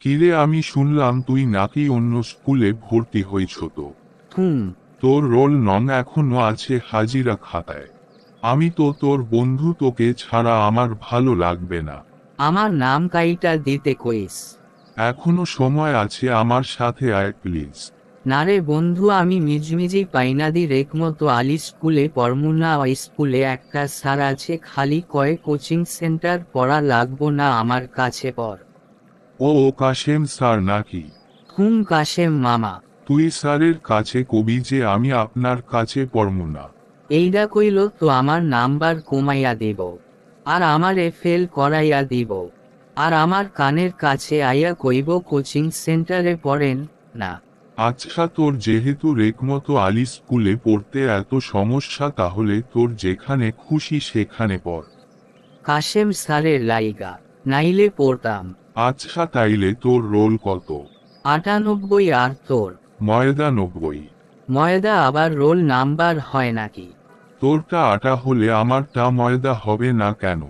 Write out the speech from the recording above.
কিরে, আমি শুনলাম তুই নাকি অন্য স্কুলে ভর্তি হয়েছ। তো হুম। তোর রোল নং এখনো আছে হাজিরা খাতায়। আমি তো তোর বন্ধু, তোকে ছাড়া আমার ভালো লাগবে না। আমার নাম কাইটা দিতে কইস? এখনো সময় আছে, আমার সাথে আয় প্লিজ। না রে বন্ধু, আমি মিজমিজি পাইনাদি রেকমতো আলি স্কুলে পড়মুনা। ওই স্কুলে একটা স্যার আছে, খালি কয় কোচিং সেন্টার পড়া লাগবো না আমার কাছে পড়। ও কাশেম স্যার নাকি? হুম, কাশেম মামা। তুই স্যারের কাছে কবি যে আমি আপনার কাছে পড়মু না। এইডা কইল তো আমার নাম্বার কমাইয়া দিব, আর আমারে ফেল করাইয়া দিব, আর আমার কানের কাছে আইয়া কইব কোচিং সেন্টারে পড়েন না। আচ্ছা, তোর যেহেতু রেকমতো আলী স্কুলে পড়তে এত সমস্যা, তাহলে তোর যেখানে খুশি সেখানে পড়। কাশেম স্যারের লাইগা নাইলে পড়তাম। আচ্ছা, তাইলে তোর রোল কত? 98। আর তোর? ময়দা 90। ময়দা আবার রোল নাম্বার হয় নাকি? তোরটা আটা হলে আমারটা ময়দা হবে না কেন?